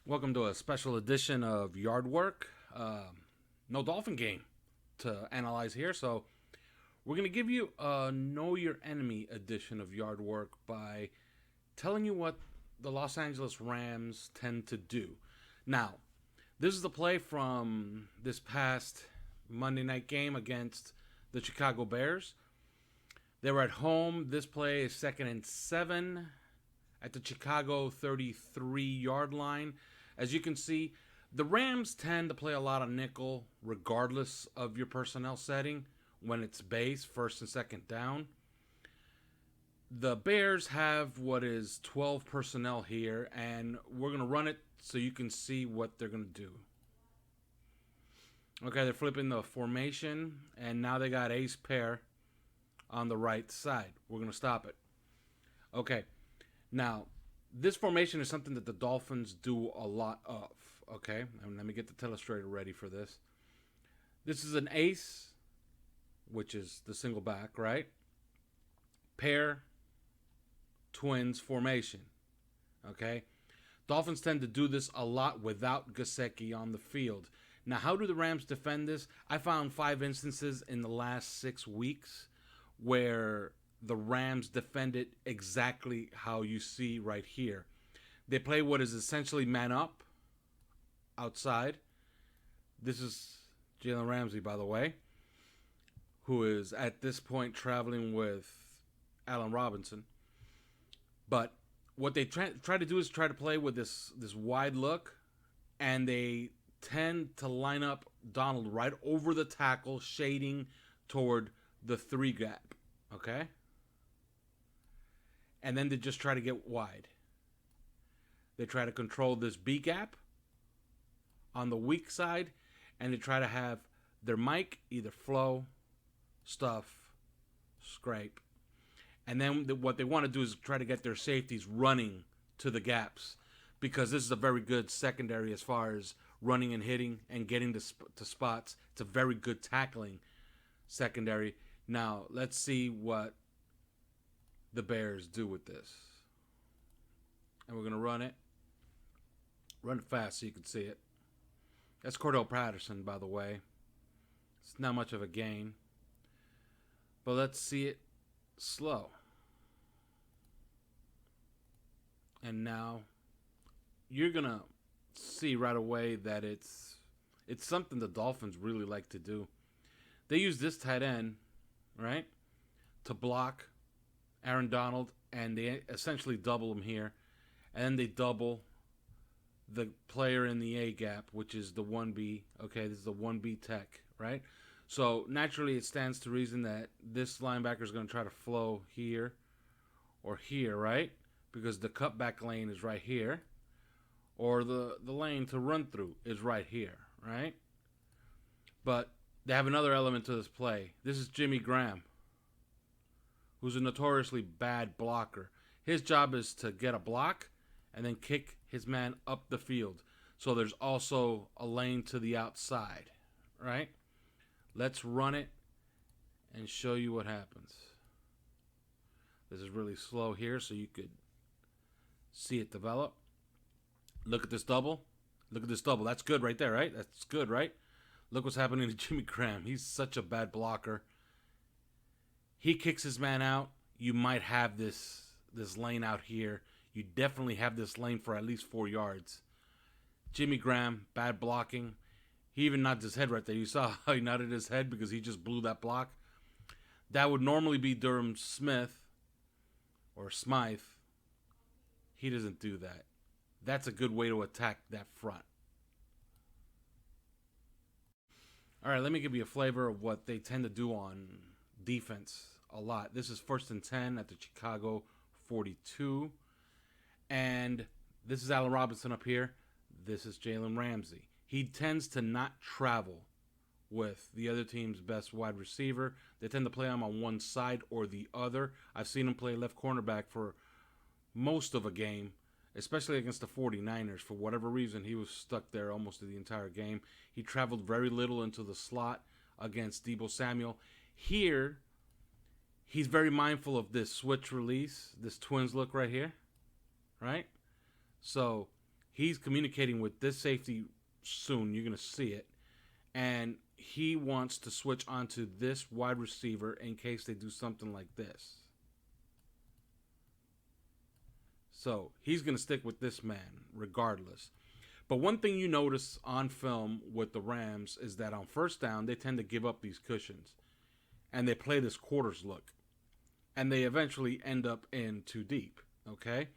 Welcome to a special edition of Yard Work. No Dolphin game to analyze here, so we're going to give you a Know Your Enemy edition of Yard Work by telling you what the Los Angeles Rams tend to do. Now, this is the play from this past Monday night game against the Chicago Bears. They were at home. This play is 2nd and 7 at the Chicago 33-yard line. As you can see, the Rams tend to play a lot of nickel regardless of your personnel setting when it's base, first and second down. The Bears have what is 12 personnel here, and we're going to run it so you can see what they're going to do. Okay, they're flipping the formation, and now they got ace pair on the right side. We're going to stop it. Okay, now this formation is something that the Dolphins do a lot of. Okay, and let me get the telestrator ready for this. This is an ace, which is the single back, right? Pair, twins formation. Okay, Dolphins tend to do this a lot without Gesicki on the field. Now, how do the Rams defend this? I found 5 instances in the last 6 weeks where the Rams defend it exactly how you see right here. They play what is essentially man up outside. This is Jalen Ramsey, by the way, who is at this point traveling with Allen Robinson. But what they try to do is try to play with this wide look, and they tend to line up Donald right over the tackle, shading toward the 3 gap. Okay? And then they just try to get wide. They try to control this B gap on the weak side, and they try to have their mic either flow, stuff, scrape. And then what they want to do is try to get their safeties running to the gaps, because this is a very good secondary as far as running and hitting and getting to spots. It's a very good tackling secondary. Now, let's see what the Bears do with this. And we're going to run it. Run it fast so you can see it. That's Cordell Patterson, by the way. It's not much of a gain. But let's see it slow. And now you're going to see right away that it's something the Dolphins really like to do. They use this tight end, right, to block Aaron Donald, and they essentially double him here. And then they double the player in the A gap, which is the 1B. Okay, this is the 1B tech, right? So naturally it stands to reason that this linebacker is going to try to flow here or here, right? Because the cutback lane is right here. Or the lane to run through is right here, right? But they have another element to this play. This is Jimmy Graham, who's a notoriously bad blocker. His job is to get a block and then kick his man up the field. So there's also a lane to the outside, right? Let's run it and show you what happens. This is really slow here so you could see it develop. Look at this double. Look at this double. That's good right there, right? That's good, right? Look what's happening to Jimmy Graham. He's such a bad blocker. He kicks his man out. You might have this lane out here. You definitely have this lane for at least 4 yards. Jimmy Graham, bad blocking. He even nodded his head right there. You saw how he nodded his head because he just blew that block. That would normally be Durham Smith or Smythe. He doesn't do that. That's a good way to attack that front. All right, let me give you a flavor of what they tend to do on defense a lot. This is 1st and 10 at the Chicago 42. And this is Allen Robinson up here. This is Jalen Ramsey. He tends to not travel with the other team's best wide receiver. They tend to play him on one side or the other. I've seen him play left cornerback for most of a game, especially against the 49ers. For whatever reason, he was stuck there almost the entire game. He traveled very little into the slot against Deebo Samuel. Here, he's very mindful of this switch release, this twins look right here, right? So He's communicating with this safety soon. You're going to see it. And he wants to switch onto this wide receiver in case they do something like this. So he's going to stick with this man regardless. But one thing you notice on film with the Rams is that on first down, they tend to give up these cushions. And they play this quarters look. And they eventually end up in too deep. Okay?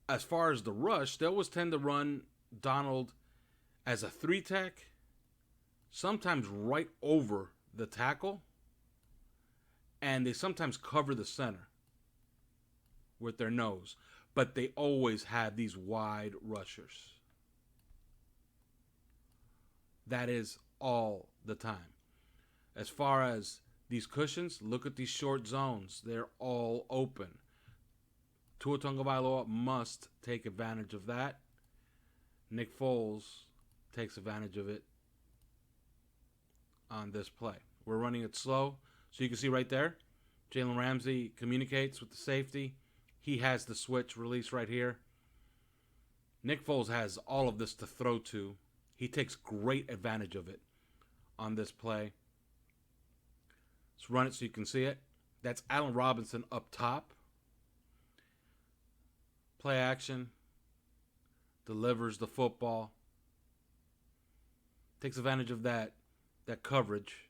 As far as the rush, they always tend to run Donald as a 3-tech. Sometimes right over the tackle. And they sometimes cover the center with their nose. But they always have these wide rushers. That is all the time. As far as these cushions, look at these short zones. They're all open. Tua Tagovailoa must take advantage of that. Nick Foles takes advantage of it on this play. We're running it slow. So you can see right there, Jalen Ramsey communicates with the safety. He has the switch release right here. Nick Foles has all of this to throw to. He takes great advantage of it on this play. Let's run it so you can see it. That's Allen Robinson up top. Play action. Delivers the football. Takes advantage of that coverage,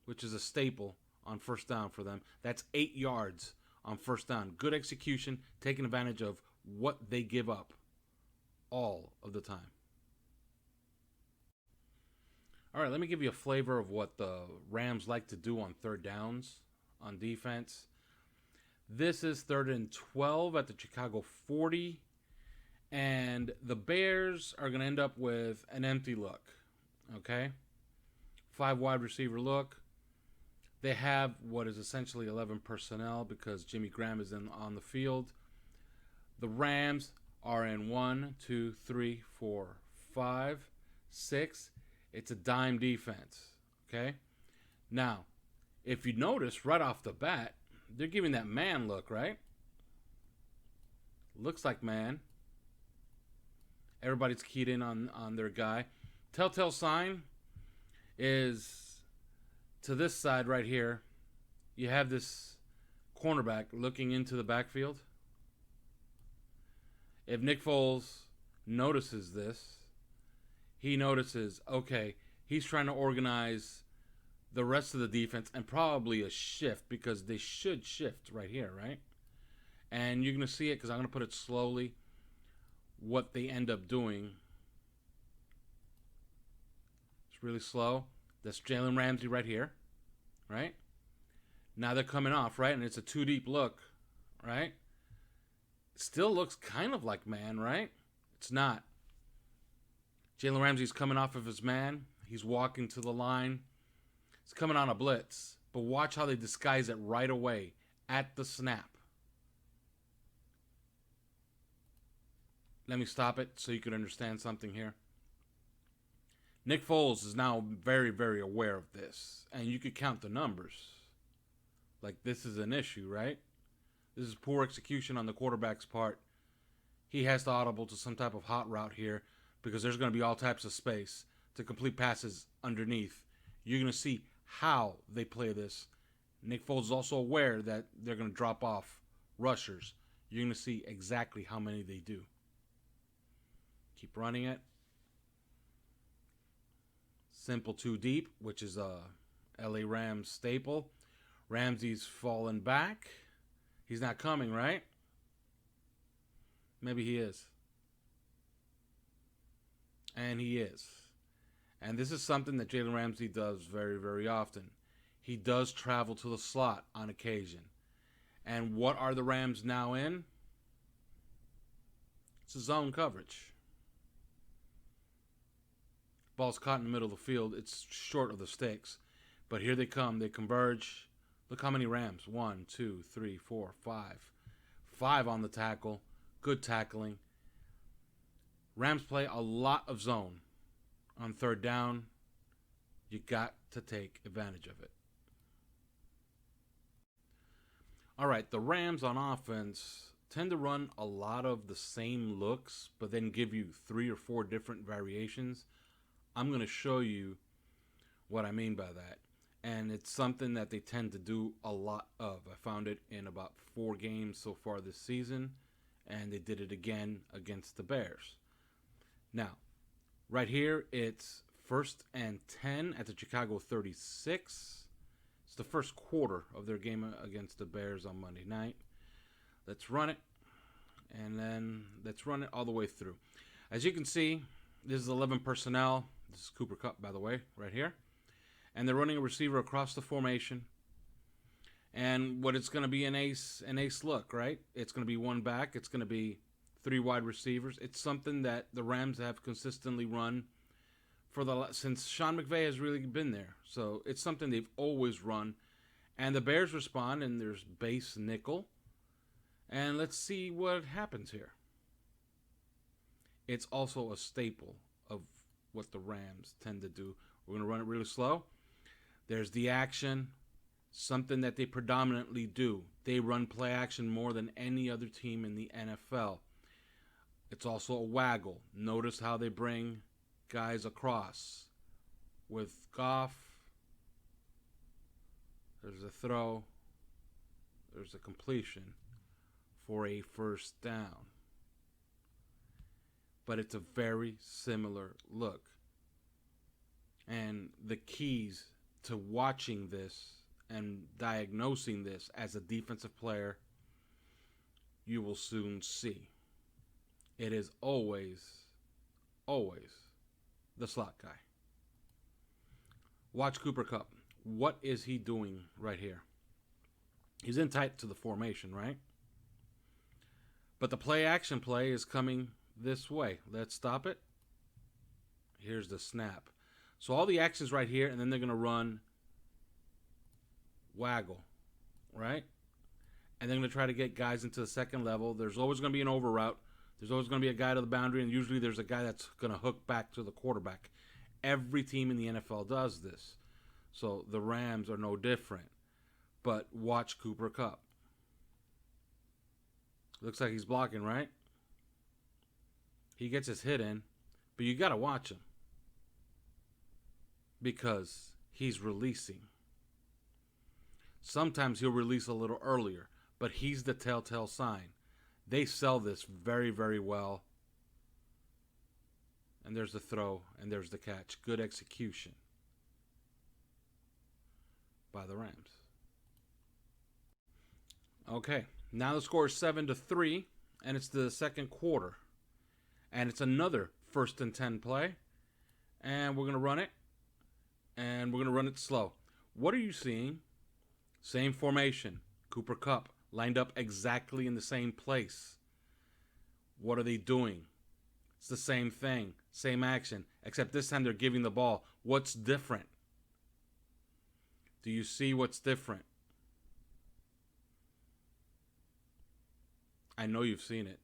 which is a staple on first down for them. That's 8 yards on first down. Good execution, taking advantage of what they give up all of the time. All right, let me give you a flavor of what the Rams like to do on third downs on defense. This is 3rd and 12 at the Chicago 40. And the Bears are going to end up with an empty look. Okay? 5 wide receiver look. They have what is essentially 11 personnel because Jimmy Graham is on the field. The Rams are in 1, 2, 3, 4, 5, 6. It's a dime defense. Okay? Now, if you notice right off the bat, they're giving that man look, right? Looks like man. Everybody's keyed in on their guy. Telltale sign is to this side right here. You have this cornerback looking into the backfield. If Nick Foles notices this, he notices, okay, he's trying to organize the rest of the defense and probably a shift because they should shift right here, right? And you're going to see it because I'm going to put it slowly, what they end up doing. It's really slow. That's Jalen Ramsey right here, right? Now they're coming off, right? And it's a 2-deep look, right? Still looks kind of like man, right? It's not. Jalen Ramsey's coming off of his man. He's walking to the line. He's coming on a blitz. But watch how they disguise it right away at the snap. Let me stop it so you can understand something here. Nick Foles is now very, very aware of this. And you could count the numbers. Like, this is an issue, right? This is poor execution on the quarterback's part. He has to audible to some type of hot route here because there's going to be all types of space to complete passes underneath. You're going to see how they play this. Nick Foles is also aware that they're going to drop off rushers. You're going to see exactly how many they do. Keep running it. Simple 2 deep, which is a LA Rams staple. Ramsey's falling back. He's not coming, right? Maybe he is. And he is. And this is something that Jalen Ramsey does very, very often. He does travel to the slot on occasion. And what are the Rams now in? It's a zone coverage. Ball's caught in the middle of the field. It's short of the sticks. But here they come. They converge. Look how many Rams. 1, 2, 3, 4, 5. 5 on the tackle. Good tackling. Rams play a lot of zone. On third down, you got to take advantage of it. All right, the Rams on offense tend to run a lot of the same looks, but then give you 3 or 4 different variations. I'm going to show you what I mean by that. And it's something that they tend to do a lot of. I found it in about 4 games so far this season, and they did it again against the Bears. Now, right here, it's 1st and 10 at the Chicago 36. It's the first quarter of their game against the Bears on Monday night. Let's run it, and then let's run it all the way through. As you can see, this is 11 personnel. This is Cooper Kupp, by the way, right here. And they're running a receiver across the formation. And what it's going to be an ace look, right? It's going to be 1 back. It's going to be 3 wide receivers. It's something that the Rams have consistently run since Sean McVay has really been there. So it's something they've always run. And the Bears respond, and there's base nickel. And let's see what happens here. It's also a staple of what the Rams tend to do. We're going to run it really slow. There's the action, something that they predominantly do. They run play action more than any other team in the NFL. It's also a waggle. Notice how they bring guys across. With Goff, there's a throw, there's a completion for a first down. But it's a very similar look. And the keys to watching this and diagnosing this as a defensive player, you will soon see. It is always the slot guy. Watch Cooper Kupp. What is he doing right here? He's in tight to the formation, right? But the play action play is coming this way. Let's stop it. Here's the snap. So all the actions right here, and then they're going to run waggle, right? And they're going to try to get guys into the second level. There's always going to be an over route. There's always going to be a guy to the boundary, and usually there's a guy that's going to hook back to the quarterback. Every team in the NFL does this. So the Rams are no different. But watch Cooper Kupp. Looks like he's blocking, right? He gets his hit in, but you got to watch him because he's releasing. Sometimes he'll release a little earlier, but he's the telltale sign. They sell this very, very well. And there's the throw, and there's the catch. Good execution by the Rams. Okay, now the score is 7-3, and it's the second quarter. And it's another 1st and 10 play. And we're going to run it. And we're going to run it slow. What are you seeing? Same formation. Cooper Kupp lined up exactly in the same place. What are they doing? It's the same thing. Same action. Except this time they're giving the ball. What's different? Do you see what's different? I know you've seen it.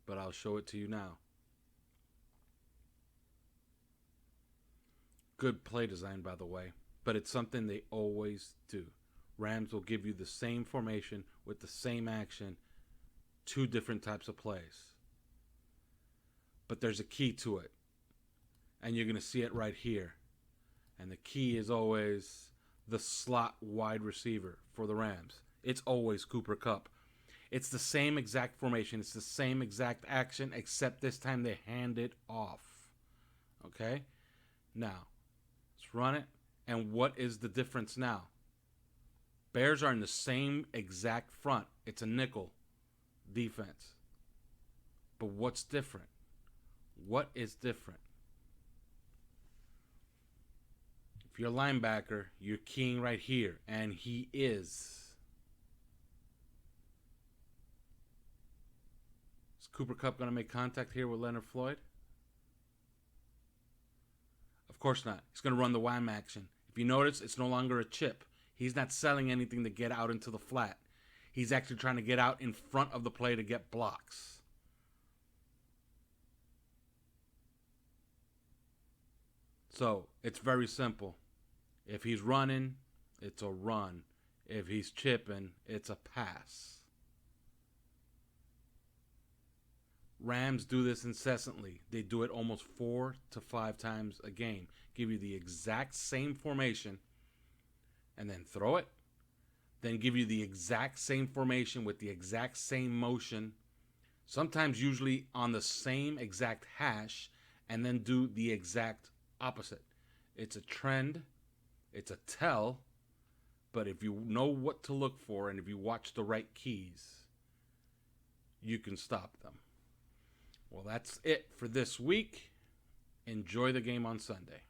But I'll show it to you now. Good play design, by the way. But it's something they always do. Rams will give you the same formation with the same action. 2 different types of plays. But there's a key to it. And you're going to see it right here. And the key is always the slot wide receiver for the Rams. It's always Cooper Kupp. It's the same exact formation. It's the same exact action, except this time they hand it off. Okay? Now, let's run it. And what is the difference now? Bears are in the same exact front. It's a nickel defense. But what's different? What is different? If you're a linebacker, you're keying right here. And he is. Is Cooper Kupp going to make contact here with Leonard Floyd? Of course not. He's going to run the wham action. If you notice, it's no longer a chip. He's not selling anything to get out into the flat. He's actually trying to get out in front of the play to get blocks. So, it's very simple. If he's running, it's a run. If he's chipping, it's a pass. Rams do this incessantly. They do it almost 4 to 5 times a game. Give you the exact same formation and then throw it. Then give you the exact same formation with the exact same motion. Sometimes usually on the same exact hash, and then do the exact opposite. It's a trend. It's a tell. But if you know what to look for and if you watch the right keys, you can stop them. Well, that's it for this week. Enjoy the game on Sunday.